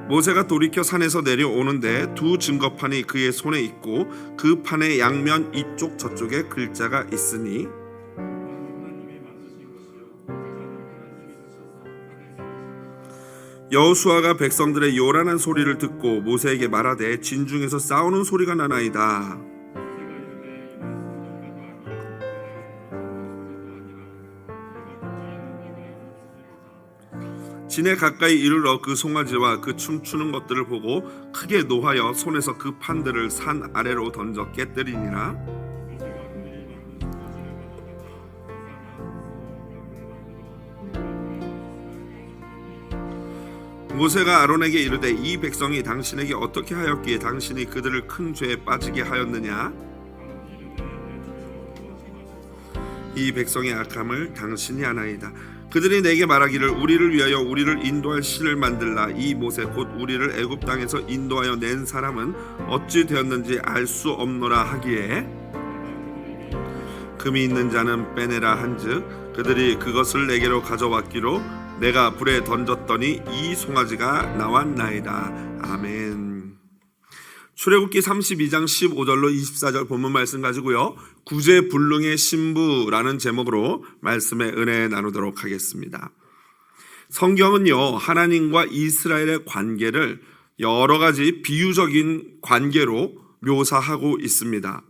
모세가 돌이켜 산에서 내려오는데 두 증거판이 그의 손에 있고 그 판의 양면 이쪽 저쪽에 글자가 있으니 여호수아가 백성들의 요란한 소리를 듣고 모세에게 말하되 진중에서 싸우는 소리가 나나이다. 진에 가까이 이르러 그 송아지와 그 춤추는 것들을 보고 크게 노하여 손에서 그 판들을 산 아래로 던져 깨뜨리니라. 모세가 아론에게 이르되 이 백성이 당신에게 어떻게 하였기에 당신이 그들을 큰 죄에 빠지게 하였느냐? 이 백성의 악함을 당신이 아나이다. 그들이 내게 말하기를 우리를 위하여 우리를 인도할 신을 만들라. 이 모세 곧 우리를 애굽 땅에서 인도하여 낸 사람은 어찌 되었는지 알 수 없노라 하기에 금이 있는 자는 빼내라 한즉 그들이 그것을 내게로 가져왔기로 내가 불에 던졌더니 이 송아지가 나왔나이다. 아멘. 출애굽기 32장 15절로 24절 본문 말씀 가지고요, 구제불능의 신부라는 제목으로 말씀의 은혜 나누도록 하겠습니다. 성경은요, 하나님과 이스라엘의 관계를 여러 가지 비유적인 관계로 묘사하고 있습니다.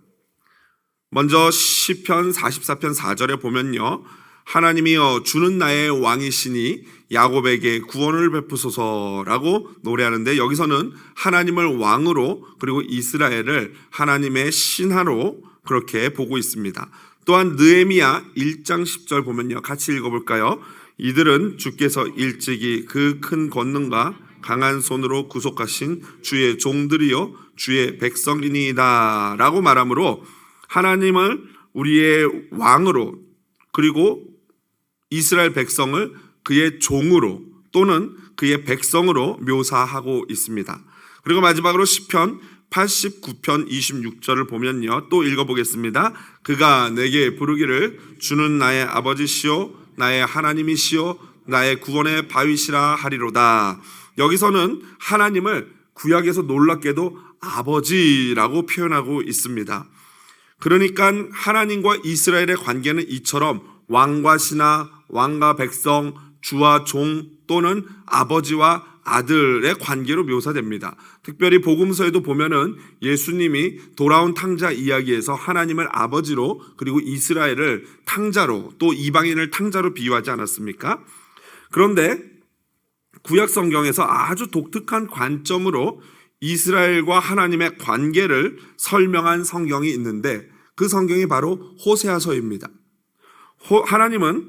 먼저 시편 44편 4절에 보면요, 하나님이여 주는 나의 왕이시니 야곱에게 구원을 베푸소서라고 노래하는데, 여기서는 하나님을 왕으로 그리고 이스라엘을 하나님의 신하로 그렇게 보고 있습니다. 또한 느헤미야 1장 10절 보면요, 같이 읽어볼까요? 이들은 주께서 일찍이 그 큰 권능과 강한 손으로 구속하신 주의 종들이요 주의 백성이니이다 라고 말하므로 하나님을 우리의 왕으로 그리고 이스라엘 백성을 그의 종으로 또는 그의 백성으로 묘사하고 있습니다. 그리고 마지막으로 시편 89편 26절을 보면요, 또 읽어보겠습니다. 그가 내게 부르기를 주는 나의 아버지시요 나의 하나님이시요 나의 구원의 바위시라 하리로다. 여기서는 하나님을 구약에서 놀랍게도 아버지라고 표현하고 있습니다. 그러니까 하나님과 이스라엘의 관계는 이처럼 왕과 신하, 왕과 백성, 주와 종 또는 아버지와 아들의 관계로 묘사됩니다. 특별히 복음서에도 보면은 예수님이 돌아온 탕자 이야기에서 하나님을 아버지로 그리고 이스라엘을 탕자로 또 이방인을 탕자로 비유하지 않았습니까? 그런데 구약 성경에서 아주 독특한 관점으로 이스라엘과 하나님의 관계를 설명한 성경이 있는데 그 성경이 바로 호세아서입니다. 하나님은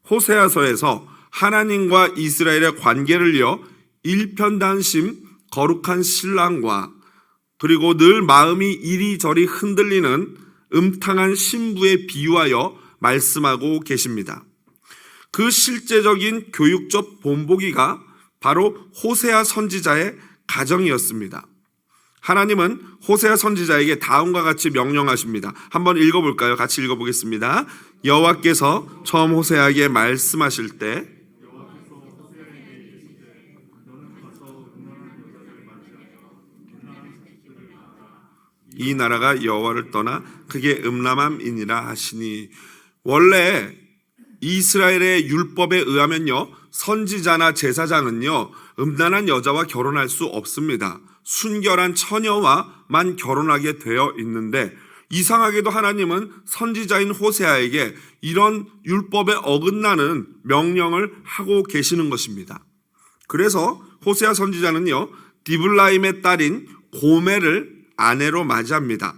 호세아서에서 하나님과 이스라엘의 관계를요, 일편단심 거룩한 신랑과 그리고 늘 마음이 이리저리 흔들리는 음탕한 신부에 비유하여 말씀하고 계십니다. 그 실제적인 교육적 본보기가 바로 호세아 선지자의 가정이었습니다. 하나님은 호세아 선지자에게 다음과 같이 명령하십니다. 한번 읽어볼까요? 같이 읽어보겠습니다. 여호와께서 처음 호세아에게 말씀하실 때 이 나라가 여호와를 떠나 그게 음란함이니라 하시니, 원래 이스라엘의 율법에 의하면요, 선지자나 제사장은요 음란한 여자와 결혼할 수 없습니다. 순결한 처녀와만 결혼하게 되어 있는데, 이상하게도 하나님은 선지자인 호세아에게 이런 율법에 어긋나는 명령을 하고 계시는 것입니다. 그래서 호세아 선지자는요, 디블라임의 딸인 고멜을 아내로 맞이합니다.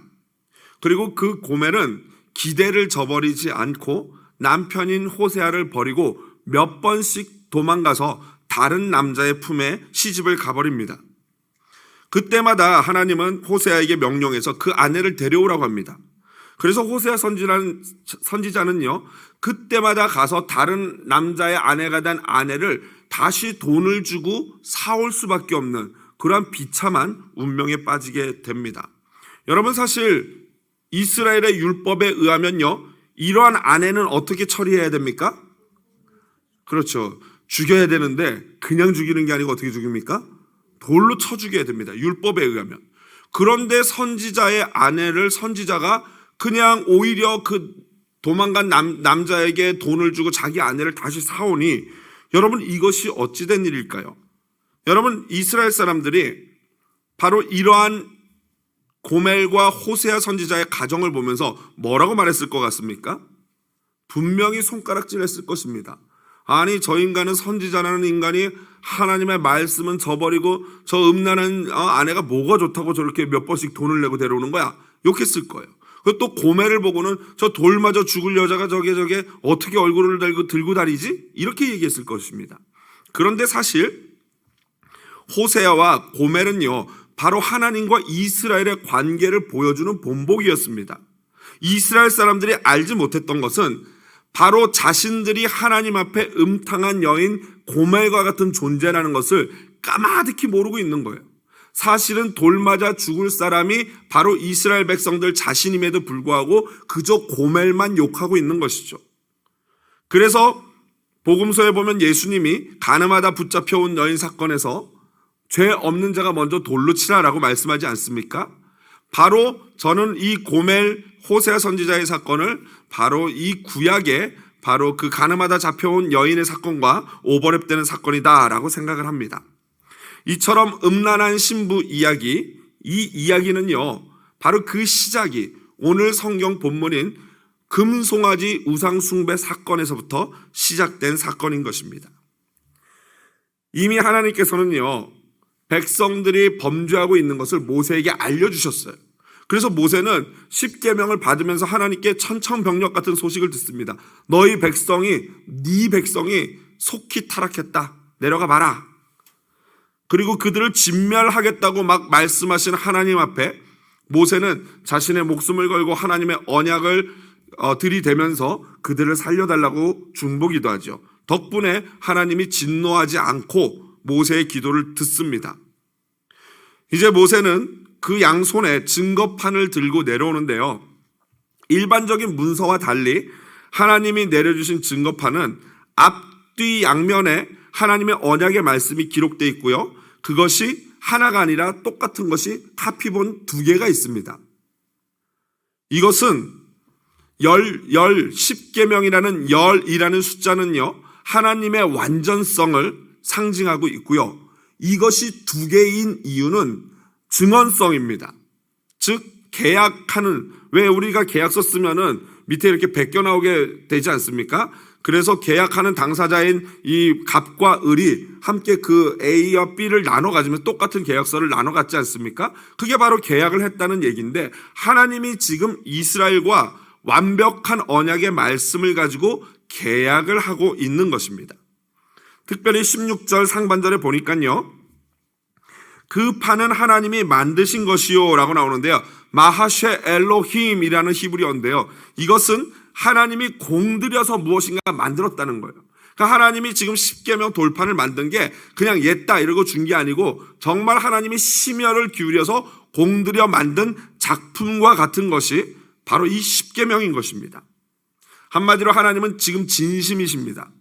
그리고 그 고멜은 기대를 저버리지 않고 남편인 호세아를 버리고 몇 번씩 도망가서 다른 남자의 품에 시집을 가버립니다. 그때마다 하나님은 호세아에게 명령해서 그 아내를 데려오라고 합니다. 그래서 호세아 선지자는요, 그때마다 가서 다른 남자의 아내가 된 아내를 다시 돈을 주고 사올 수밖에 없는 그러한 비참한 운명에 빠지게 됩니다. 여러분, 사실 이스라엘의 율법에 의하면요, 이러한 아내는 어떻게 처리해야 됩니까? 그렇죠. 죽여야 되는데 그냥 죽이는 게 아니고 어떻게 죽입니까? 돌로 쳐 죽여야 됩니다. 율법에 의하면. 그런데 선지자의 아내를 선지자가 그냥 오히려 그 도망간 남자에게 돈을 주고 자기 아내를 다시 사오니, 여러분 이것이 어찌된 일일까요? 여러분, 이스라엘 사람들이 바로 이러한 고멜과 호세아 선지자의 가정을 보면서 뭐라고 말했을 것 같습니까? 분명히 손가락질했을 것입니다. 아니, 저 인간은, 선지자라는 인간이 하나님의 말씀은 저버리고 저 음란한 아내가 뭐가 좋다고 저렇게 몇 번씩 돈을 내고 데려오는 거야? 욕했을 거예요. 또 고멜을 보고는 저 돌맞아 죽을 여자가 저게 어떻게 얼굴을 들고 다니지? 이렇게 얘기했을 것입니다. 그런데 사실 호세아와 고멜은요, 바로 하나님과 이스라엘의 관계를 보여주는 본보기였습니다. 이스라엘 사람들이 알지 못했던 것은 바로 자신들이 하나님 앞에 음탕한 여인 고멜과 같은 존재라는 것을 까마득히 모르고 있는 거예요. 사실은 돌맞아 죽을 사람이 바로 이스라엘 백성들 자신임에도 불구하고 그저 고멜만 욕하고 있는 것이죠. 그래서 복음서에 보면 예수님이 가늠하다 붙잡혀온 여인 사건에서 죄 없는 자가 먼저 돌로 치라라고 말씀하지 않습니까? 바로 저는 이 고멜 호세아 선지자의 사건을 바로 이 구약의 바로 그 가늠하다 잡혀온 여인의 사건과 오버랩되는 사건이다라고 생각을 합니다. 이처럼 음란한 신부 이야기, 이 이야기는요, 바로 그 시작이 오늘 성경 본문인 금송아지 우상 숭배 사건에서부터 시작된 사건인 것입니다. 이미 하나님께서는요, 백성들이 범죄하고 있는 것을 모세에게 알려주셨어요. 그래서 모세는 십계명을 받으면서 하나님께 천천병력 같은 소식을 듣습니다. 너희 백성이, 네 백성이 속히 타락했다. 내려가 봐라. 그리고 그들을 진멸하겠다고 막 말씀하신 하나님 앞에 모세는 자신의 목숨을 걸고 하나님의 언약을 들이대면서 그들을 살려달라고 중보기도 하죠. 덕분에 하나님이 진노하지 않고 모세의 기도를 듣습니다. 이제 모세는 그 양손에 증거판을 들고 내려오는데요, 일반적인 문서와 달리 하나님이 내려주신 증거판은 앞뒤 양면에 하나님의 언약의 말씀이 기록되어 있고요, 그것이 하나가 아니라 똑같은 것이 카피본 2개가 있습니다. 이것은 십계명이라는 열이라는 숫자는요, 하나님의 완전성을 상징하고 있고요, 이것이 2개인 이유는 증언성입니다. 즉 계약하는, 왜 우리가 계약서 쓰면은 밑에 이렇게 베껴 나오게 되지 않습니까? 그래서 계약하는 당사자인 이 갑과 을이 함께 그 A와 B를 나눠 가지면 똑같은 계약서를 나눠 갖지 않습니까? 그게 바로 계약을 했다는 얘기인데, 하나님이 지금 이스라엘과 완벽한 언약의 말씀을 가지고 계약을 하고 있는 것입니다. 특별히 16절 상반절에 보니까요, 그 판은 하나님이 만드신 것이요 라고 나오는데요, 마하쉐 엘로힘이라는 히브리어인데요, 이것은 하나님이 공들여서 무엇인가 만들었다는 거예요. 그러니까 하나님이 지금 십계명 돌판을 만든 게 그냥 옛다 이러고 준 게 아니고 정말 하나님이 심혈을 기울여서 공들여 만든 작품과 같은 것이 바로 이 십계명인 것입니다. 한마디로 하나님은 지금 진심이십니다.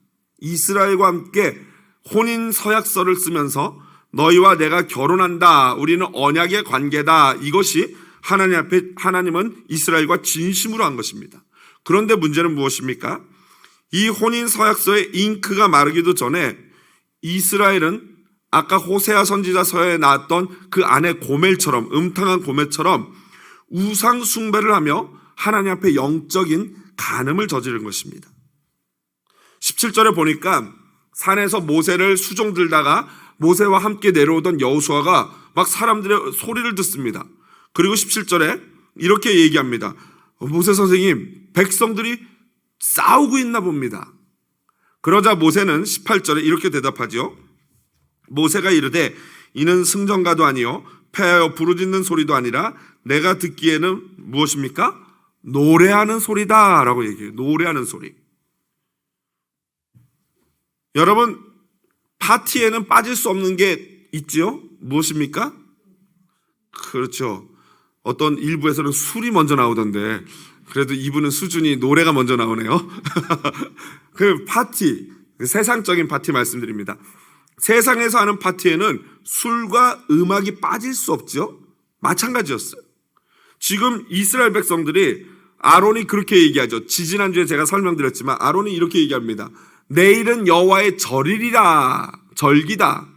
이스라엘과 함께 혼인 서약서를 쓰면서 너희와 내가 결혼한다, 우리는 언약의 관계다, 이것이 하나님 앞에 하나님은 이스라엘과 진심으로 한 것입니다. 그런데 문제는 무엇입니까? 이 혼인 서약서의 잉크가 마르기도 전에 이스라엘은 아까 호세아 선지자서에 나왔던 그 아내 고멜처럼, 음탕한 고멜처럼 우상 숭배를 하며 하나님 앞에 영적인 간음을 저지른 것입니다. 17절에 보니까 산에서 모세를 수종 들다가 모세와 함께 내려오던 여호수아가 막 사람들의 소리를 듣습니다. 그리고 17절에 이렇게 얘기합니다. 모세 선생님, 백성들이 싸우고 있나 봅니다. 그러자 모세는 18절에 이렇게 대답하죠. 모세가 이르되 이는 승전가도 아니요 패하여 부르짖는 소리도 아니라 내가 듣기에는 무엇입니까? 노래하는 소리다 라고 얘기해요. 노래하는 소리. 여러분, 파티에는 빠질 수 없는 게 있죠? 무엇입니까? 그렇죠. 어떤 일부에서는 술이 먼저 나오던데 그래도 이분은 수준이 노래가 먼저 나오네요. 그 파티, 세상적인 파티 말씀드립니다. 세상에서 하는 파티에는 술과 음악이 빠질 수 없죠. 마찬가지였어요. 지금 이스라엘 백성들이 아론이 그렇게 얘기하죠. 지지난주에 제가 설명드렸지만 아론이 이렇게 얘기합니다. 내일은 여호와의 절이라, 절기다.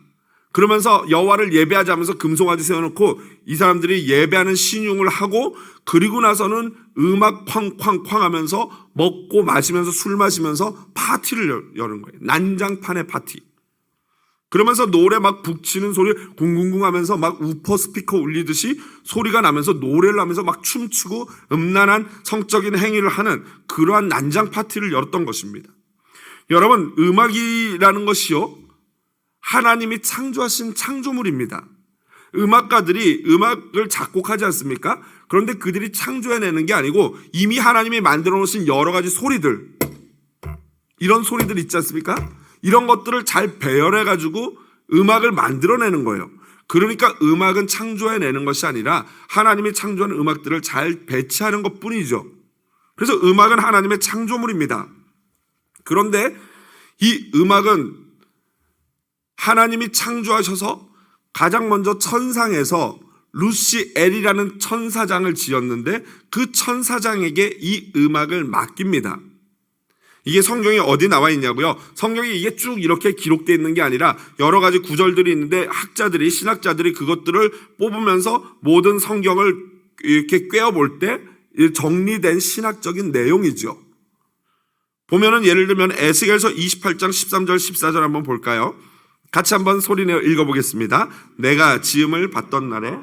그러면서 여호와를 예배하자면서 금송아지 세워놓고 이 사람들이 예배하는 신용을 하고 그리고 나서는 음악 쾅쾅쾅 하면서 먹고 마시면서 술 마시면서 파티를 여는 거예요. 난장판의 파티. 그러면서 노래 막 북치는 소리 궁궁궁 하면서 막 우퍼 스피커 울리듯이 소리가 나면서 노래를 하면서 막 춤추고 음란한 성적인 행위를 하는 그러한 난장 파티를 열었던 것입니다. 여러분, 음악이라는 것이요, 하나님이 창조하신 창조물입니다. 음악가들이 음악을 작곡하지 않습니까? 그런데 그들이 창조해내는 게 아니고 이미 하나님이 만들어 놓으신 여러 가지 소리들, 이런 소리들 있지 않습니까? 이런 것들을 잘 배열해가지고 음악을 만들어내는 거예요. 그러니까 음악은 창조해내는 것이 아니라 하나님이 창조한 음악들을 잘 배치하는 것 뿐이죠. 그래서 음악은 하나님의 창조물입니다. 그런데 이 음악은 하나님이 창조하셔서 가장 먼저 천상에서 루시엘이라는 천사장을 지었는데 그 천사장에게 이 음악을 맡깁니다. 이게 성경에 어디 나와 있냐고요? 성경에 이게 쭉 이렇게 기록되어 있는 게 아니라 여러 가지 구절들이 있는데 학자들이, 신학자들이 그것들을 뽑으면서 모든 성경을 이렇게 꿰어볼 때 정리된 신학적인 내용이죠. 보면은 예를 들면 에스겔서 28장 13절 14절 한번 볼까요? 같이 한번 소리내어 읽어보겠습니다. 내가 지음을 받던 날에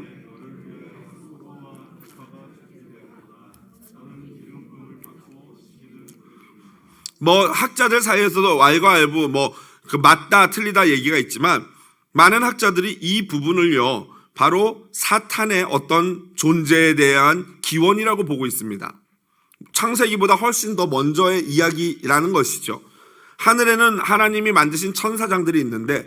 뭐 학자들 사이에서도 왈가왈부 그 맞다 틀리다 얘기가 있지만 많은 학자들이 이 부분을요 바로 사탄의 어떤 존재에 대한 기원이라고 보고 있습니다. 창세기보다 훨씬 더 먼저의 이야기라는 것이죠. 하늘에는 하나님이 만드신 천사장들이 있는데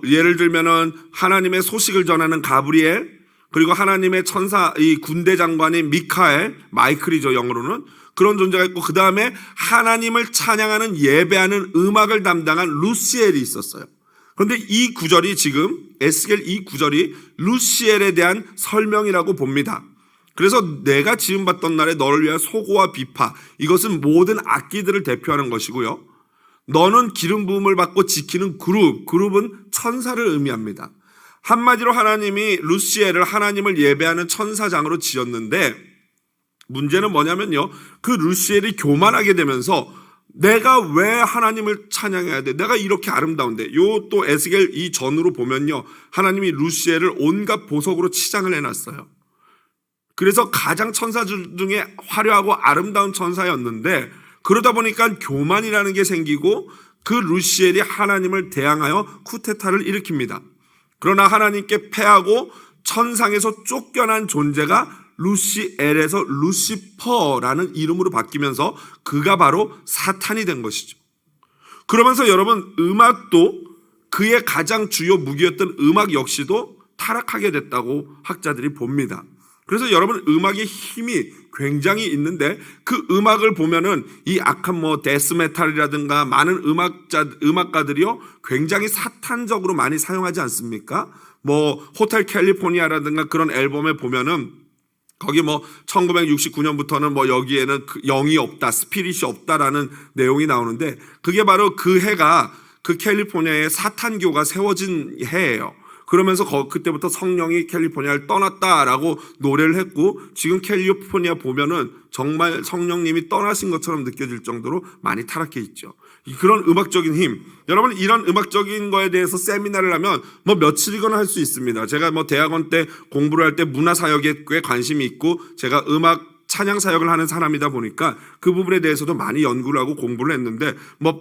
예를 들면은 하나님의 소식을 전하는 가브리엘, 그리고 하나님의 천사 이 군대 장관인 미카엘, 마이클이죠 영어로는, 그런 존재가 있고 그 다음에 하나님을 찬양하는 예배하는 음악을 담당한 루시엘이 있었어요. 그런데 이 구절이 지금 에스겔 이 구절이 루시엘에 대한 설명이라고 봅니다. 그래서 내가 지음받던 날에 너를 위한 소고와 비파, 이것은 모든 악기들을 대표하는 것이고요. 너는 기름 부음을 받고 지키는 그룹은 천사를 의미합니다. 한마디로 하나님이 루시엘을 하나님을 예배하는 천사장으로 지었는데 문제는 뭐냐면요, 그 루시엘이 교만하게 되면서 내가 왜 하나님을 찬양해야 돼? 내가 이렇게 아름다운데. 요 또 에스겔 이 전으로 보면요, 하나님이 루시엘을 온갖 보석으로 치장을 해놨어요. 그래서 가장 천사 중에 화려하고 아름다운 천사였는데 그러다 보니까 교만이라는 게 생기고 그 루시엘이 하나님을 대항하여 쿠데타를 일으킵니다. 그러나 하나님께 패하고 천상에서 쫓겨난 존재가 루시엘에서 루시퍼라는 이름으로 바뀌면서 그가 바로 사탄이 된 것이죠. 그러면서 여러분, 음악도 그의 가장 주요 무기였던 음악 역시도 타락하게 됐다고 학자들이 봅니다. 그래서 여러분, 음악의 힘이 굉장히 있는데 그 음악을 보면은 이 악한 데스메탈이라든가 많은 음악가들이요 굉장히 사탄적으로 많이 사용하지 않습니까? 호텔 캘리포니아라든가 그런 앨범에 보면은 거기 1969년부터는 여기에는 영이 없다, 스피릿이 없다라는 내용이 나오는데 그게 바로 그 해가 그 캘리포니아에 사탄교가 세워진 해예요. 그러면서 그때부터 성령이 캘리포니아를 떠났다라고 노래를 했고 지금 캘리포니아 보면은 정말 성령님이 떠나신 것처럼 느껴질 정도로 많이 타락해 있죠. 그런 음악적인 힘, 여러분 이런 음악적인 거에 대해서 세미나를 하면 며칠이거나 할 수 있습니다. 제가 대학원 때 공부를 할 때 문화사역에 꽤 관심이 있고 제가 음악 찬양 사역을 하는 사람이다 보니까 그 부분에 대해서도 많이 연구를 하고 공부를 했는데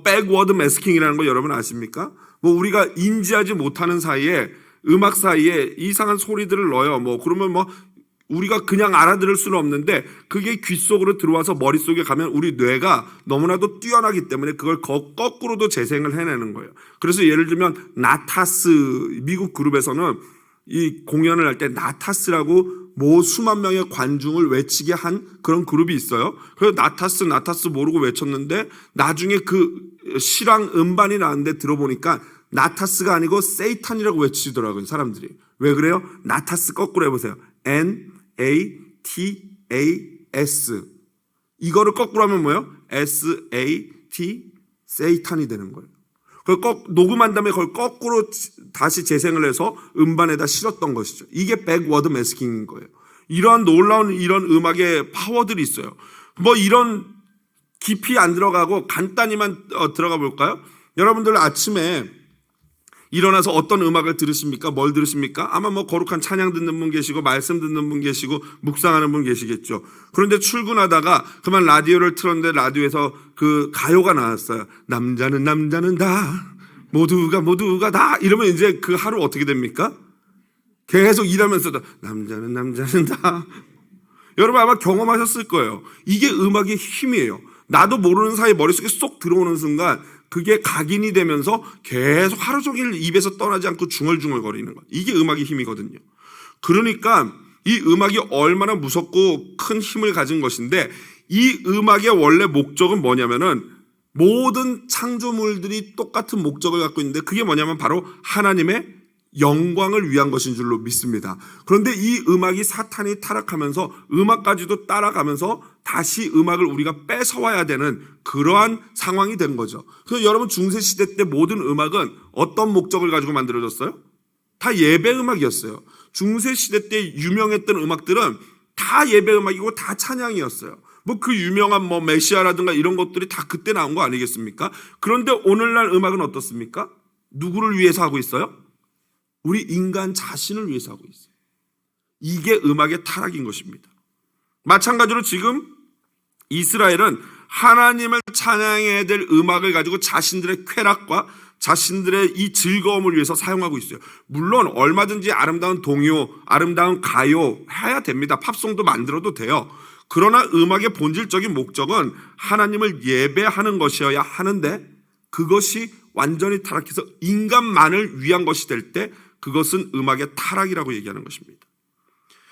백워드 매스킹이라는 거 여러분 아십니까? 우리가 인지하지 못하는 사이에 음악 사이에 이상한 소리들을 넣어요. 그러면 우리가 그냥 알아들을 수는 없는데 그게 귀 속으로 들어와서 머릿속에 가면 우리 뇌가 너무나도 뛰어나기 때문에 그걸 거꾸로도 재생을 해내는 거예요. 그래서 예를 들면 나타스, 미국 그룹에서는 이 공연을 할 때 나타스라고 수만 명의 관중을 외치게 한 그런 그룹이 있어요. 그래서 나타스 모르고 외쳤는데 나중에 그 실황 음반이 나왔는데 들어보니까 나타스가 아니고 세이탄이라고 외치더라고요, 사람들이. 왜 그래요? 나타스 거꾸로 해보세요. N-A-T-A-S. 이거를 거꾸로 하면 뭐예요? S-A-T, 세이탄이 되는 거예요. 그걸 녹음한 다음에 그걸 거꾸로 다시 재생을 해서 음반에다 실었던 것이죠. 이게 백워드 매스킹인 거예요. 이러한 놀라운 이런 음악의 파워들이 있어요. 뭐 이런 깊이 안 들어가고 간단히만 들어가 볼까요? 여러분들 아침에 일어나서 어떤 음악을 들으십니까? 뭘 들으십니까? 아마 뭐 거룩한 찬양 듣는 분 계시고 말씀 듣는 분 계시고 묵상하는 분 계시겠죠. 그런데 출근하다가 그만 라디오를 틀었는데 라디오에서 그 가요가 나왔어요. 남자는 다 모두가 다 이러면 이제 그 하루 어떻게 됩니까? 계속 일하면서도 남자는 다. 여러분 아마 경험하셨을 거예요. 이게 음악의 힘이에요. 나도 모르는 사이 머릿속에 쏙 들어오는 순간 그게 각인이 되면서 계속 하루 종일 입에서 떠나지 않고 중얼중얼 거리는 것. 이게 음악의 힘이거든요. 그러니까 이 음악이 얼마나 무섭고 큰 힘을 가진 것인데 이 음악의 원래 목적은 뭐냐면은 모든 창조물들이 똑같은 목적을 갖고 있는데 그게 뭐냐면 바로 하나님의 영광을 위한 것인 줄로 믿습니다. 그런데 이 음악이 사탄이 타락하면서 음악까지도 따라가면서 다시 음악을 우리가 뺏어와야 되는 그러한 상황이 된 거죠. 그래서 여러분 중세시대 때 모든 음악은 어떤 목적을 가지고 만들어졌어요? 다 예배 음악이었어요. 중세시대 때 유명했던 음악들은 다 예배 음악이고 다 찬양이었어요. 뭐 그 유명한 뭐 메시아라든가 이런 것들이 다 그때 나온 거 아니겠습니까? 그런데 오늘날 음악은 어떻습니까? 누구를 위해서 하고 있어요? 우리 인간 자신을 위해서 하고 있어요. 이게 음악의 타락인 것입니다. 마찬가지로 지금 이스라엘은 하나님을 찬양해야 될 음악을 가지고 자신들의 쾌락과 자신들의 이 즐거움을 위해서 사용하고 있어요. 물론 얼마든지 아름다운 동요, 아름다운 가요 해야 됩니다. 팝송도 만들어도 돼요. 그러나 음악의 본질적인 목적은 하나님을 예배하는 것이어야 하는데 그것이 완전히 타락해서 인간만을 위한 것이 될 때 그것은 음악의 타락이라고 얘기하는 것입니다.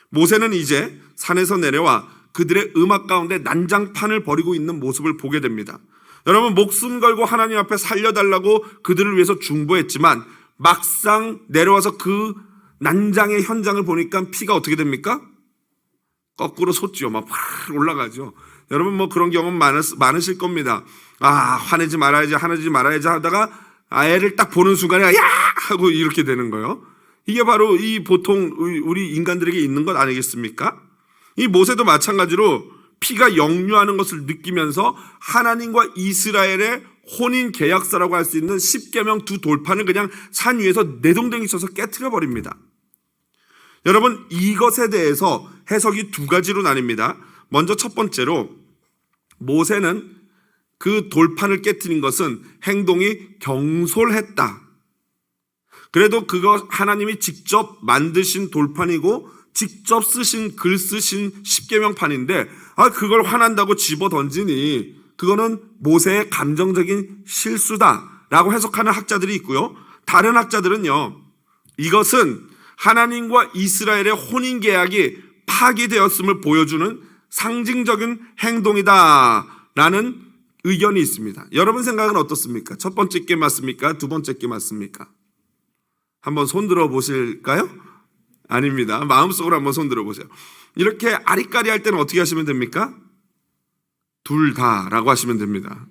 모세는 이제 산에서 내려와 그들의 음악 가운데 난장판을 벌이고 있는 모습을 보게 됩니다. 여러분 목숨 걸고 하나님 앞에 살려달라고 그들을 위해서 중보했지만 막상 내려와서 그 난장의 현장을 보니까 피가 어떻게 됩니까? 거꾸로 솟죠. 막 올라가죠. 여러분 뭐 그런 경험 많으실 겁니다. 화내지 말아야지 하다가 애를 딱 보는 순간에 야! 하고 이렇게 되는 거예요. 이게 바로 이 보통 우리 인간들에게 있는 것 아니겠습니까? 이 모세도 마찬가지로 피가 역류하는 것을 느끼면서 하나님과 이스라엘의 혼인 계약서라고 할 수 있는 십계명 두 돌판을 그냥 산 위에서 내동댕이 쳐서 깨트려 버립니다. 여러분 이것에 대해서 해석이 두 가지로 나뉩니다. 먼저 첫 번째로 모세는 그 돌판을 깨트린 것은 행동이 경솔했다. 그래도 그거 하나님이 직접 만드신 돌판이고 직접 쓰신 글 쓰신 십계명판인데 그걸 화난다고 집어 던지니 그거는 모세의 감정적인 실수다라고 해석하는 학자들이 있고요. 다른 학자들은요. 이것은 하나님과 이스라엘의 혼인계약이 파기되었음을 보여주는 상징적인 행동이다라는 의견이 있습니다. 여러분 생각은 어떻습니까? 첫 번째 게 맞습니까? 두 번째 게 맞습니까? 한번 손 들어 보실까요? 아닙니다. 마음속으로 한번 손 들어 보세요. 이렇게 아리까리 할 때는 어떻게 하시면 됩니까? 둘 다라고 하시면 됩니다.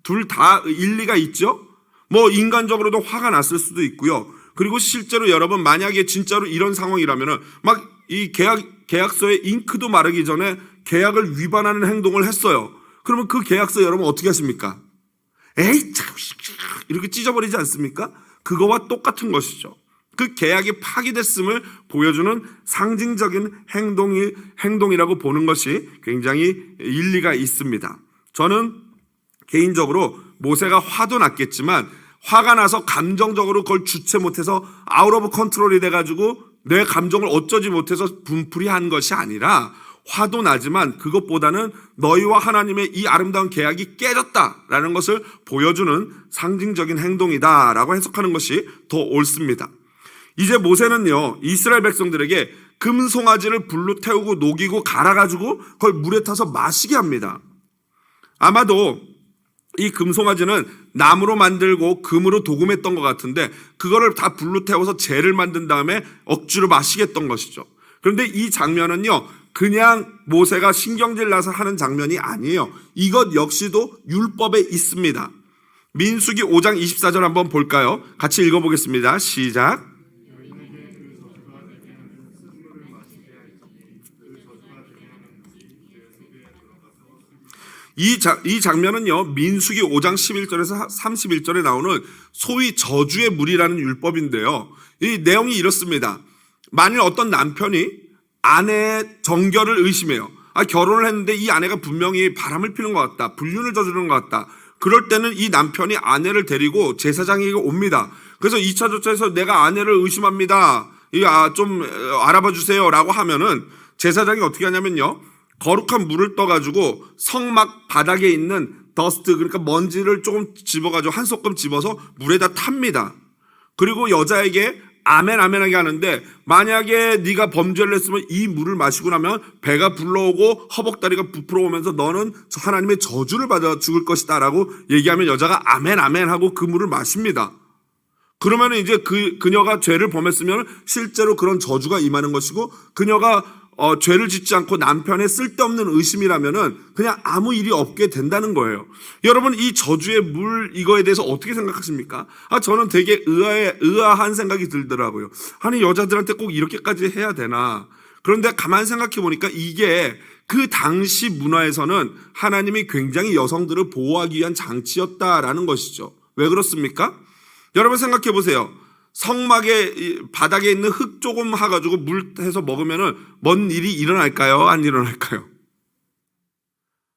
둘 다 일리가 있죠? 뭐 인간적으로도 화가 났을 수도 있고요. 그리고 실제로 여러분 만약에 진짜로 이런 상황이라면은 막 이 계약서에 잉크도 마르기 전에 계약을 위반하는 행동을 했어요. 그러면 그 계약서 여러분 어떻게 하십니까? 에이 참 이렇게 찢어버리지 않습니까? 그거와 똑같은 것이죠. 그 계약이 파기됐음을 보여주는 상징적인 행동이라고 보는 것이 굉장히 일리가 있습니다. 저는 개인적으로 모세가 화도 났겠지만 화가 나서 감정적으로 그걸 주체 못해서 아웃 오브 컨트롤이 돼가지고 내 감정을 어쩌지 못해서 분풀이 한 것이 아니라 화도 나지만 그것보다는 너희와 하나님의 이 아름다운 계약이 깨졌다라는 것을 보여주는 상징적인 행동이다라고 해석하는 것이 더 옳습니다. 이제 모세는요 이스라엘 백성들에게 금송아지를 불로 태우고 녹이고 갈아가지고 그걸 물에 타서 마시게 합니다. 아마도 이 금송아지는 나무로 만들고 금으로 도금했던 것 같은데 그거를 다 불로 태워서 재를 만든 다음에 억지로 마시겠던 것이죠. 그런데 이 장면은요, 그냥 모세가 신경질 나서 하는 장면이 아니에요. 이것 역시도 율법에 있습니다. 민수기 5장 24절 한번 볼까요? 같이 읽어보겠습니다. 시작. 이 장면은요, 민수기 5장 11절에서 31절에 나오는 소위 저주의 물이라는 율법인데요. 이 내용이 이렇습니다. 만일 어떤 남편이 아내의 정결을 의심해요. 결혼을 했는데 이 아내가 분명히 바람을 피는 것 같다, 불륜을 저지르는 것 같다. 그럴 때는 이 남편이 아내를 데리고 제사장에게 옵니다. 그래서 2차 조차에서 내가 아내를 의심합니다, 좀 알아봐 주세요 라고 하면은 제사장이 어떻게 하냐면요, 거룩한 물을 떠가지고 성막 바닥에 있는 더스트, 그러니까 먼지를 조금 집어가지고 한 소끔 집어서 물에다 탑니다. 그리고 여자에게 아멘 아멘하게 하는데, 만약에 네가 범죄를 했으면 이 물을 마시고 나면 배가 불러오고 허벅다리가 부풀어 오면서 너는 하나님의 저주를 받아 죽을 것이다 라고 얘기하면 여자가 아멘 아멘 하고 그 물을 마십니다. 그러면 이제 그녀가 죄를 범했으면 실제로 그런 저주가 임하는 것이고, 그녀가 죄를 짓지 않고 남편의 쓸데없는 의심이라면은 그냥 아무 일이 없게 된다는 거예요. 여러분, 이 저주의 물 이거에 대해서 어떻게 생각하십니까? 저는 되게 의아한 생각이 들더라고요. 아니, 여자들한테 꼭 이렇게까지 해야 되나? 그런데 가만 생각해 보니까 이게 그 당시 문화에서는 하나님이 굉장히 여성들을 보호하기 위한 장치였다라는 것이죠. 왜 그렇습니까? 여러분 생각해 보세요. 성막의 바닥에 있는 흙 조금 해가지고 물 해서 먹으면은 뭔 일이 일어날까요? 안 일어날까요?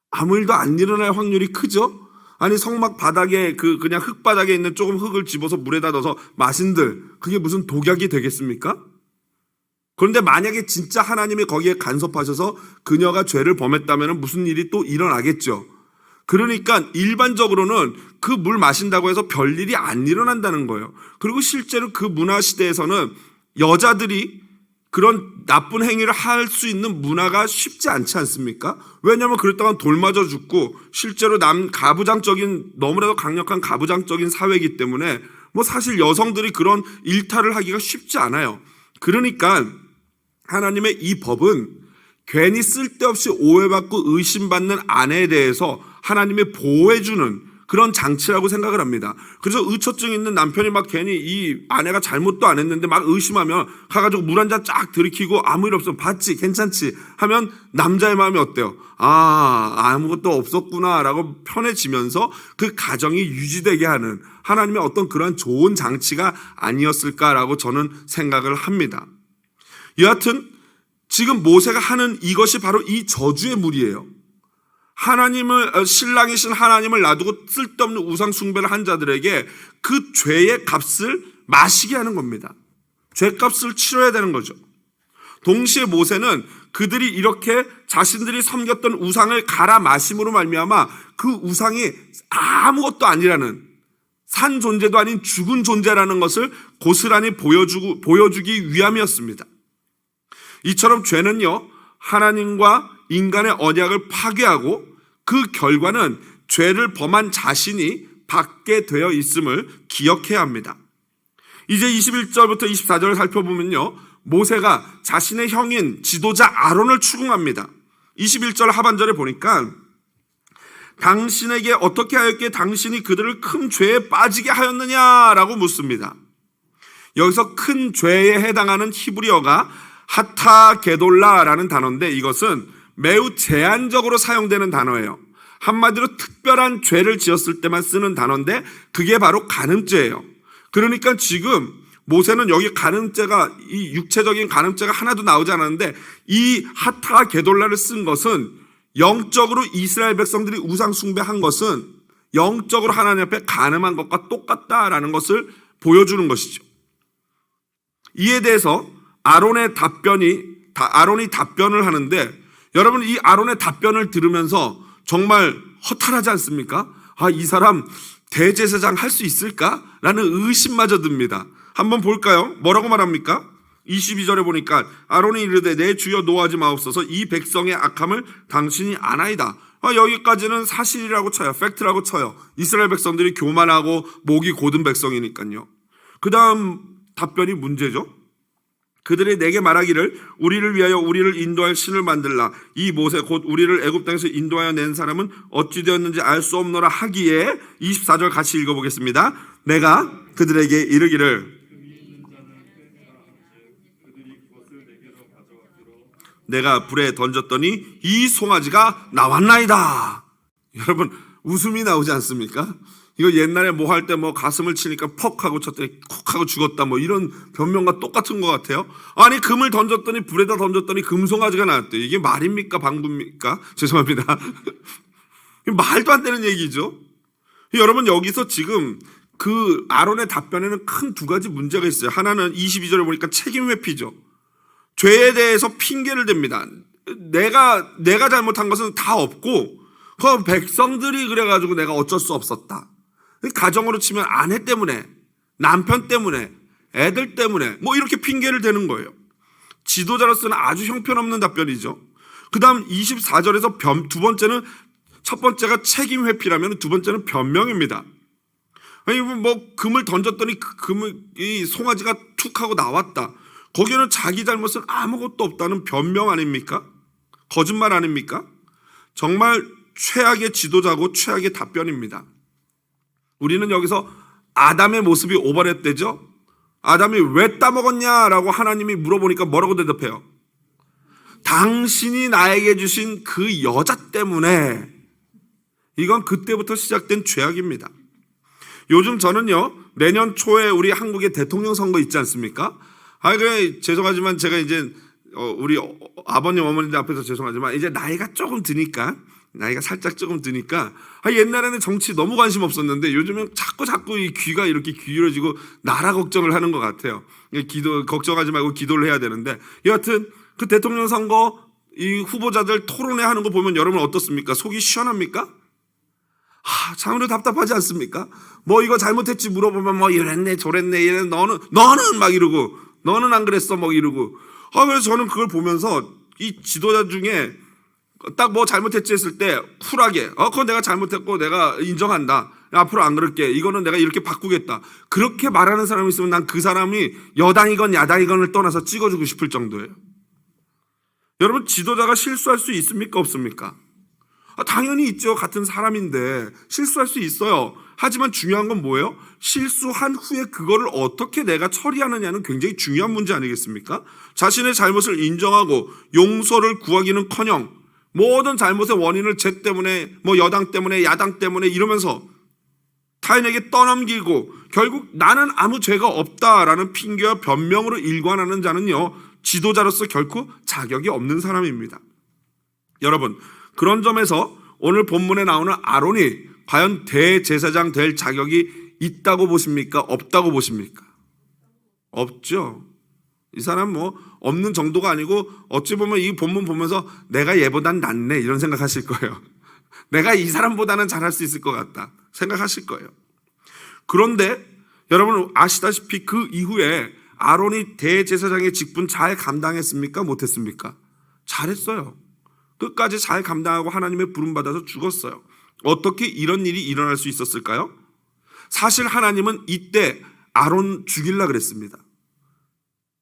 아무 일도 안 일어날 확률이 크죠? 아니, 성막 바닥에 그냥 흙 바닥에 있는 조금 흙을 집어서 물에다 넣어서 마신들, 그게 무슨 독약이 되겠습니까? 그런데 만약에 진짜 하나님이 거기에 간섭하셔서 그녀가 죄를 범했다면 무슨 일이 또 일어나겠죠. 그러니까 일반적으로는 그 물 마신다고 해서 별일이 안 일어난다는 거예요. 그리고 실제로 그 문화 시대에서는 여자들이 그런 나쁜 행위를 할 수 있는 문화가 쉽지 않지 않습니까? 왜냐하면 그랬다가 돌 맞아 죽고, 실제로 너무나도 강력한 가부장적인 사회이기 때문에 사실 여성들이 그런 일탈을 하기가 쉽지 않아요. 그러니까 하나님의 이 법은 괜히 쓸데없이 오해받고 의심받는 아내에 대해서 하나님이 보호해주는 그런 장치라고 생각을 합니다. 그래서 의처증 있는 남편이 막 괜히 이 아내가 잘못도 안 했는데 막 의심하면 가가지고 물 한 잔 쫙 들이키고 아무 일 없으면 봤지, 괜찮지 하면 남자의 마음이 어때요? 아무것도 없었구나 라고 편해지면서 그 가정이 유지되게 하는 하나님의 어떤 그런 좋은 장치가 아니었을까라고 저는 생각을 합니다. 여하튼 지금 모세가 하는 이것이 바로 이 저주의 물이에요. 신랑이신 하나님을 놔두고 쓸데없는 우상 숭배를 한 자들에게 그 죄의 값을 마시게 하는 겁니다. 죄값을 치러야 되는 거죠. 동시에 모세는 그들이 이렇게 자신들이 섬겼던 우상을 갈아 마심으로 말미암아 그 우상이 아무것도 아니라는, 산 존재도 아닌 죽은 존재라는 것을 고스란히 보여주기 위함이었습니다. 이처럼 죄는요, 하나님과 인간의 언약을 파괴하고 그 결과는 죄를 범한 자신이 받게 되어 있음을 기억해야 합니다. 이제 21절부터 24절을 살펴보면요, 모세가 자신의 형인 지도자 아론을 추궁합니다. 21절 하반절에 보니까 당신에게 어떻게 하였기에 당신이 그들을 큰 죄에 빠지게 하였느냐라고 묻습니다. 여기서 큰 죄에 해당하는 히브리어가 하타게돌라라는 단어인데, 이것은 매우 제한적으로 사용되는 단어예요. 한마디로 특별한 죄를 지었을 때만 쓰는 단어인데 그게 바로 간음죄예요. 그러니까 지금 모세는 여기 간음죄가, 이 육체적인 간음죄가 하나도 나오지 않았는데 이 하타게돌라를 쓴 것은 영적으로 이스라엘 백성들이 우상 숭배한 것은 영적으로 하나님 앞에 간음한 것과 똑같다라는 것을 보여주는 것이죠. 이에 대해서 아론이 답변을 하는데, 여러분 이 아론의 답변을 들으면서 정말 허탈하지 않습니까? 이 사람 대제사장 할 수 있을까? 라는 의심마저 듭니다. 한번 볼까요? 뭐라고 말합니까? 22절에 보니까 아론이 이르되 내 주여 노하지 마옵소서, 이 백성의 악함을 당신이 아나이다. 여기까지는 사실이라고 쳐요. 팩트라고 쳐요. 이스라엘 백성들이 교만하고 목이 고든 백성이니까요. 그 다음 답변이 문제죠. 그들이 내게 말하기를 우리를 위하여 우리를 인도할 신을 만들라. 이 모세 곧 우리를 애굽 땅에서 인도하여 낸 사람은 어찌 되었는지 알 수 없노라 하기에 24절 같이 읽어보겠습니다. 내가 그들에게 이르기를 내가 불에 던졌더니 이 송아지가 나왔나이다. 여러분 웃음이 나오지 않습니까? 이거 옛날에 뭐 할 때 뭐 가슴을 치니까 퍽 하고 쳤더니 콕 하고 죽었다 뭐 이런 변명과 똑같은 것 같아요. 아니 금을 던졌더니 불에다 던졌더니 금송아지가 나왔대요. 이게 말입니까 방부입니까? 죄송합니다. 말도 안 되는 얘기죠. 여러분 여기서 지금 그 아론의 답변에는 큰 두 가지 문제가 있어요. 하나는 22절에 보니까 책임 회피죠. 죄에 대해서 핑계를 댑니다. 내가 잘못한 것은 다 없고 그 백성들이 그래가지고 내가 어쩔 수 없었다. 가정으로 치면 아내 때문에, 남편 때문에, 애들 때문에 뭐 이렇게 핑계를 대는 거예요. 지도자로서는 아주 형편없는 답변이죠. 그 다음 24절에서 두 번째는, 첫 번째가 책임 회피라면 두 번째는 변명입니다. 아니 뭐 금을 던졌더니 이 송아지가 툭 하고 나왔다. 거기에는 자기 잘못은 아무것도 없다는 변명 아닙니까? 거짓말 아닙니까? 정말 최악의 지도자고 최악의 답변입니다. 우리는 여기서 아담의 모습이 오버랩되죠? 아담이 왜 따먹었냐라고 하나님이 물어보니까 뭐라고 대답해요? 당신이 나에게 주신 그 여자 때문에. 이건 그때부터 시작된 죄악입니다. 요즘 저는요, 내년 초에 우리 한국의 대통령 선거 있지 않습니까? 그래, 죄송하지만 제가 이제 우리 아버님 어머니들 앞에서 죄송하지만 이제 나이가 살짝 조금 드니까 옛날에는 정치 너무 관심 없었는데 요즘은 자꾸 이 귀가 이렇게 기울어지고 나라 걱정을 하는 것 같아요. 걱정하지 말고 기도를 해야 되는데 여하튼 그 대통령 선거 이 후보자들 토론회 하는 거 보면 여러분 어떻습니까? 속이 시원합니까? 참으로 답답하지 않습니까? 뭐 이거 잘못했지 물어보면 뭐 이랬네 저랬네 이랬네 너는 막 이러고 너는 안 그랬어 뭐 이러고 그래서 저는 그걸 보면서 이 지도자 중에 딱 뭐 잘못했지 했을 때 쿨하게 그건 내가 잘못했고 내가 인정한다. 앞으로 안 그럴게. 이거는 내가 이렇게 바꾸겠다. 그렇게 말하는 사람이 있으면 난 그 사람이 여당이건 야당이건을 떠나서 찍어주고 싶을 정도예요. 여러분 지도자가 실수할 수 있습니까? 없습니까? 당연히 있죠. 같은 사람인데 실수할 수 있어요. 하지만 중요한 건 뭐예요? 실수한 후에 그거를 어떻게 내가 처리하느냐는 굉장히 중요한 문제 아니겠습니까? 자신의 잘못을 인정하고 용서를 구하기는커녕 모든 잘못의 원인을 쟤 때문에 뭐 여당 때문에 야당 때문에 이러면서 타인에게 떠넘기고 결국 나는 아무 죄가 없다라는 핑계와 변명으로 일관하는 자는요, 지도자로서 결코 자격이 없는 사람입니다. 여러분, 그런 점에서 오늘 본문에 나오는 아론이 과연 대제사장 될 자격이 있다고 보십니까? 없다고 보십니까? 없죠. 이 사람 뭐 없는 정도가 아니고 어찌 보면 이 본문 보면서 내가 얘보단 낫네 이런 생각하실 거예요. 내가 이 사람보다는 잘할 수 있을 것 같다 생각하실 거예요. 그런데 여러분 아시다시피 그 이후에 아론이 대제사장의 직분 잘 감당했습니까? 못했습니까? 잘했어요. 끝까지 잘 감당하고 하나님의 부름받아서 죽었어요. 어떻게 이런 일이 일어날 수 있었을까요? 사실 하나님은 이때 아론 죽이려고 그랬습니다.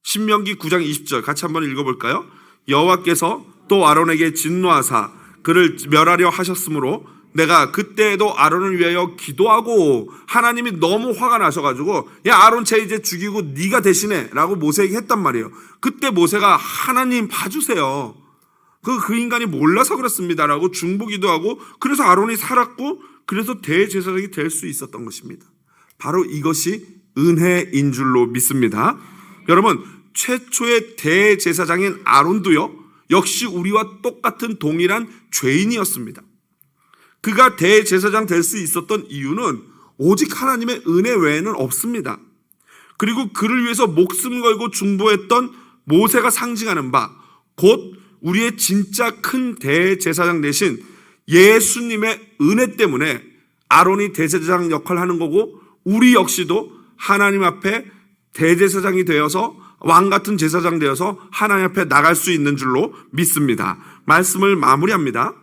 신명기 9장 20절 같이 한번 읽어볼까요? 여호와께서 또 아론에게 진노하사 그를 멸하려 하셨으므로 내가 그때에도 아론을 위하여 기도하고 하나님이 너무 화가 나셔가지고 야 아론 쟤 이제 죽이고 네가 대신해 라고 모세에게 했단 말이에요. 그때 모세가 하나님 봐주세요. 그 인간이 몰라서 그렇습니다라고 중보기도 하고 그래서 아론이 살았고 그래서 대제사장이 될 수 있었던 것입니다. 바로 이것이 은혜인 줄로 믿습니다. 여러분 최초의 대제사장인 아론도요 역시 우리와 똑같은 동일한 죄인이었습니다. 그가 대제사장 될 수 있었던 이유는 오직 하나님의 은혜 외에는 없습니다. 그리고 그를 위해서 목숨 걸고 중보했던 모세가 상징하는 바 곧 우리의 진짜 큰 대제사장 대신 예수님의 은혜 때문에 아론이 대제사장 역할을 하는 거고 우리 역시도 하나님 앞에 대제사장이 되어서 왕같은 제사장 되어서 하나님 앞에 나갈 수 있는 줄로 믿습니다. 말씀을 마무리합니다.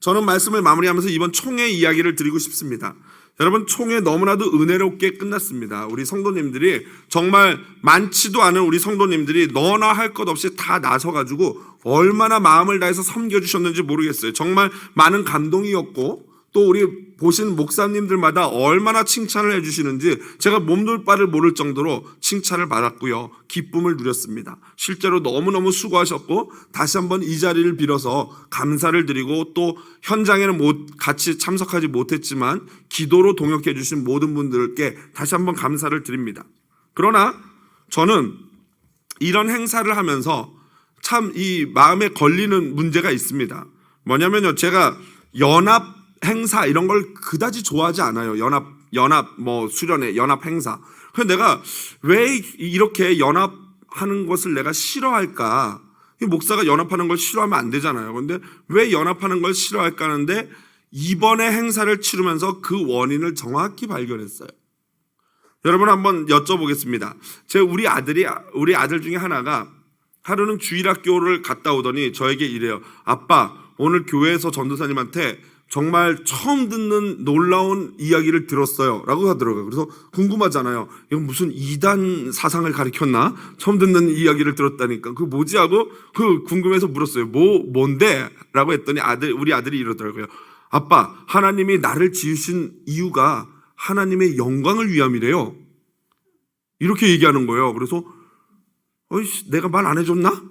저는 말씀을 마무리하면서 이번 총회 이야기를 드리고 싶습니다. 여러분, 총회 너무나도 은혜롭게 끝났습니다. 우리 성도님들이 정말 많지도 않은 우리 성도님들이 너나 할 것 없이 다 나서가지고 얼마나 마음을 다해서 섬겨주셨는지 모르겠어요. 정말 많은 감동이었고 또 우리 보신 목사님들마다 얼마나 칭찬을 해주시는지 제가 몸둘 바를 모를 정도로 칭찬을 받았고요. 기쁨을 누렸습니다. 실제로 너무너무 수고하셨고 다시 한번 이 자리를 빌어서 감사를 드리고 또 현장에는 같이 참석하지 못했지만 기도로 동역해 주신 모든 분들께 다시 한번 감사를 드립니다. 그러나 저는 이런 행사를 하면서 참 이 마음에 걸리는 문제가 있습니다. 뭐냐면요, 제가 연합 행사 이런 걸 그다지 좋아하지 않아요. 연합 뭐 수련회, 연합 행사. 그래서 내가 왜 이렇게 연합하는 것을 내가 싫어할까? 목사가 연합하는 걸 싫어하면 안 되잖아요. 근데 왜 연합하는 걸 싫어할까 하는데 이번에 행사를 치르면서 그 원인을 정확히 발견했어요. 여러분 한번 여쭤보겠습니다. 우리 아들 중에 하나가 하루는 주일학교를 갔다 오더니 저에게 이래요. 아빠, 오늘 교회에서 전도사님한테 정말 처음 듣는 놀라운 이야기를 들었어요 라고 하더라고요. 그래서 궁금하잖아요. 이건 무슨 이단 사상을 가리켰나? 처음 듣는 이야기를 들었다니까. 그 뭐지 하고 궁금해서 물었어요. 뭔데? 라고 했더니 우리 아들이 이러더라고요. 아빠, 하나님이 나를 지으신 이유가 하나님의 영광을 위함이래요. 이렇게 얘기하는 거예요. 그래서 내가 말 안 해줬나?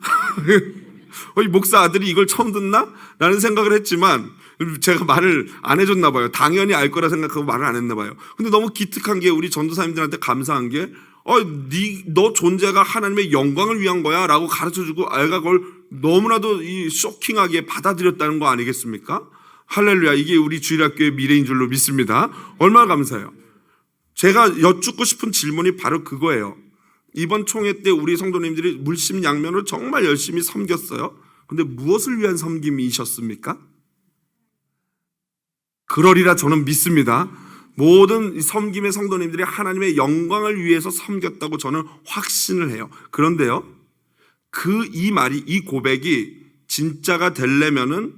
목사 아들이 이걸 처음 듣나? 라는 생각을 했지만 제가 말을 안 해줬나 봐요. 당연히 알 거라 생각하고 말을 안 했나 봐요. 근데 너무 기특한 게 우리 전도사님들한테 감사한 게 너 존재가 하나님의 영광을 위한 거야 라고 가르쳐주고 애가 그걸 너무나도 쇼킹하게 받아들였다는 거 아니겠습니까? 할렐루야. 이게 우리 주일학교의 미래인 줄로 믿습니다. 얼마나 감사해요. 제가 여쭙고 싶은 질문이 바로 그거예요. 이번 총회 때 우리 성도님들이 물심양면으로 정말 열심히 섬겼어요. 근데 무엇을 위한 섬김이셨습니까? 그러리라 저는 믿습니다. 모든 섬김의 성도님들이 하나님의 영광을 위해서 섬겼다고 저는 확신을 해요. 그런데요, 이 고백이 진짜가 되려면은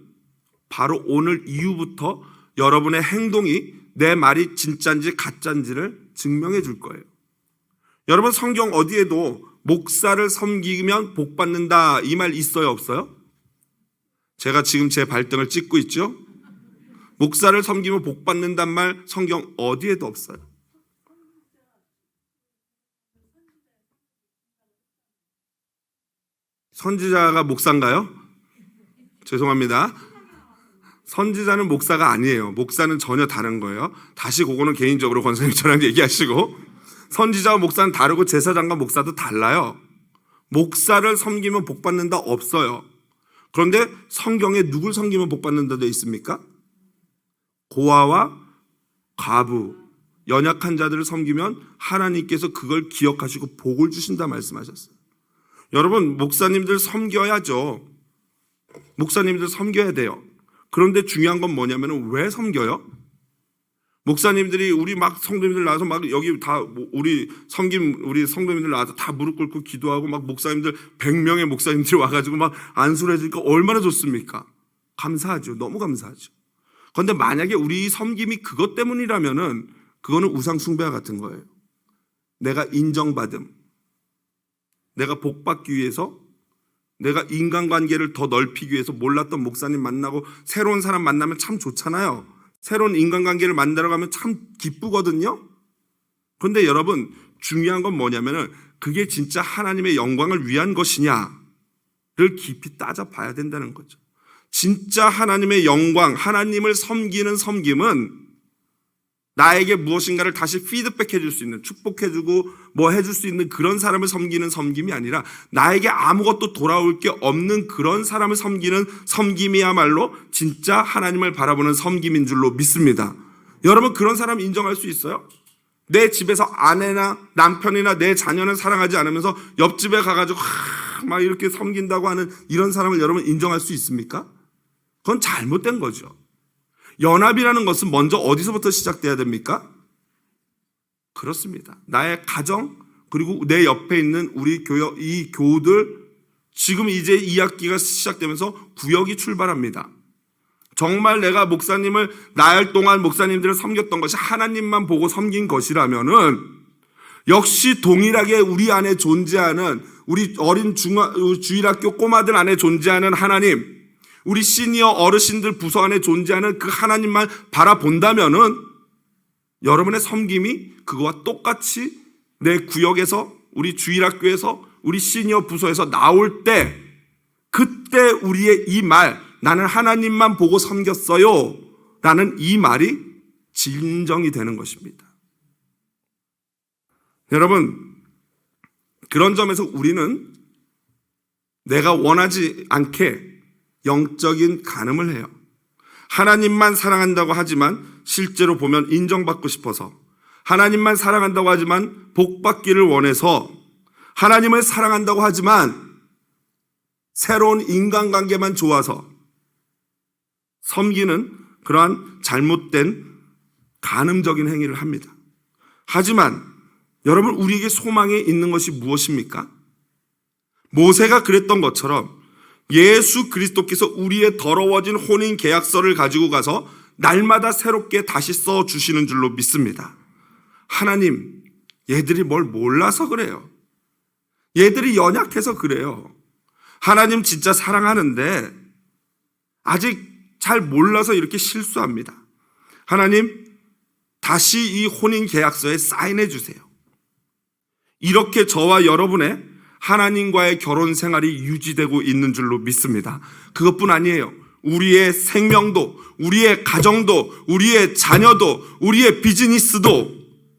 바로 오늘 이후부터 여러분의 행동이 내 말이 진짜인지 가짜인지를 증명해 줄 거예요. 여러분, 성경 어디에도 목사를 섬기면 복 받는다 이 말 있어요, 없어요? 제가 지금 제 발등을 찍고 있죠? 목사를 섬기면 복 받는단 말 성경 어디에도 없어요. 선지자가 목사인가요? 죄송합니다. 선지자는 목사가 아니에요. 목사는 전혀 다른 거예요. 다시 그거는 개인적으로 권사님 저랑 얘기하시고, 선지자와 목사는 다르고 제사장과 목사도 달라요. 목사를 섬기면 복 받는다 없어요. 그런데 성경에 누굴 섬기면 복 받는다 되어 있습니까? 고아와 과부, 연약한 자들을 섬기면 하나님께서 그걸 기억하시고 복을 주신다 말씀하셨어요. 여러분, 목사님들 섬겨야죠. 목사님들 섬겨야 돼요. 그런데 중요한 건 뭐냐면 왜 섬겨요? 목사님들이 우리 성도님들 나와서 여기 다 우리 성도님들 나와서 다 무릎 꿇고 기도하고 목사님들 100명의 목사님들이 와가지고 안수를 해주니까 얼마나 좋습니까? 감사하죠. 너무 감사하죠. 그런데 만약에 우리 섬김이 그것 때문이라면은 그거는 우상 숭배와 같은 거예요. 내가 인정받음, 내가 복받기 위해서, 내가 인간관계를 더 넓히기 위해서 몰랐던 목사님 만나고 새로운 사람 만나면 참 좋잖아요. 새로운 인간관계를 만들어가면 참 기쁘거든요. 그런데 여러분, 중요한 건 뭐냐면은 그게 진짜 하나님의 영광을 위한 것이냐를 깊이 따져봐야 된다는 거죠. 진짜 하나님의 영광, 하나님을 섬기는 섬김은 나에게 무엇인가를 다시 피드백해 줄 수 있는, 축복해 주고 해줄 수 있는 그런 사람을 섬기는 섬김이 아니라 나에게 아무것도 돌아올 게 없는 그런 사람을 섬기는 섬김이야말로 진짜 하나님을 바라보는 섬김인 줄로 믿습니다. 여러분, 그런 사람 인정할 수 있어요? 내 집에서 아내나 남편이나 내 자녀는 사랑하지 않으면서 옆집에 가가지고 막 이렇게 섬긴다고 하는 이런 사람을 여러분 인정할 수 있습니까? 그건 잘못된 거죠. 연합이라는 것은 먼저 어디서부터 시작돼야 됩니까? 그렇습니다. 나의 가정, 그리고 내 옆에 있는 우리 이 교우들, 지금 이제 2학기가 시작되면서 구역이 출발합니다. 정말 내가 목사님을 나흘 동안 목사님들을 섬겼던 것이 하나님만 보고 섬긴 것이라면은 역시 동일하게 우리 안에 존재하는 우리 어린 주일학교 꼬마들 안에 존재하는 하나님, 우리 시니어 어르신들 부서 안에 존재하는 그 하나님만 바라본다면은 여러분의 섬김이 그거와 똑같이 내 구역에서 우리 주일학교에서 우리 시니어 부서에서 나올 때 그때 우리의 이 말, 나는 하나님만 보고 섬겼어요 라는 이 말이 진정이 되는 것입니다. 여러분, 그런 점에서 우리는 내가 원하지 않게 영적인 간음을 해요. 하나님만 사랑한다고 하지만 실제로 보면 인정받고 싶어서, 하나님만 사랑한다고 하지만 복받기를 원해서, 하나님을 사랑한다고 하지만 새로운 인간관계만 좋아서 섬기는 그러한 잘못된 간음적인 행위를 합니다. 하지만 여러분, 우리에게 소망이 있는 것이 무엇입니까? 모세가 그랬던 것처럼 예수 그리스도께서 우리의 더러워진 혼인 계약서를 가지고 가서 날마다 새롭게 다시 써주시는 줄로 믿습니다. 하나님, 얘들이 뭘 몰라서 그래요. 얘들이 연약해서 그래요. 하나님 진짜 사랑하는데 아직 잘 몰라서 이렇게 실수합니다. 하나님, 다시 이 혼인 계약서에 사인해 주세요. 이렇게 저와 여러분의 하나님과의 결혼 생활이 유지되고 있는 줄로 믿습니다. 그것뿐 아니에요. 우리의 생명도, 우리의 가정도, 우리의 자녀도, 우리의 비즈니스도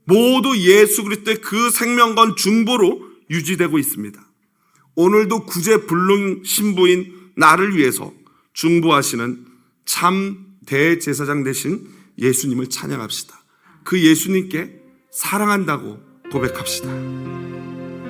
모두 예수 그리스도의 그 생명건 중보로 유지되고 있습니다. 오늘도 구제불능 신부인 나를 위해서 중보하시는 참 대제사장 되신 예수님을 찬양합시다. 그 예수님께 사랑한다고 고백합시다.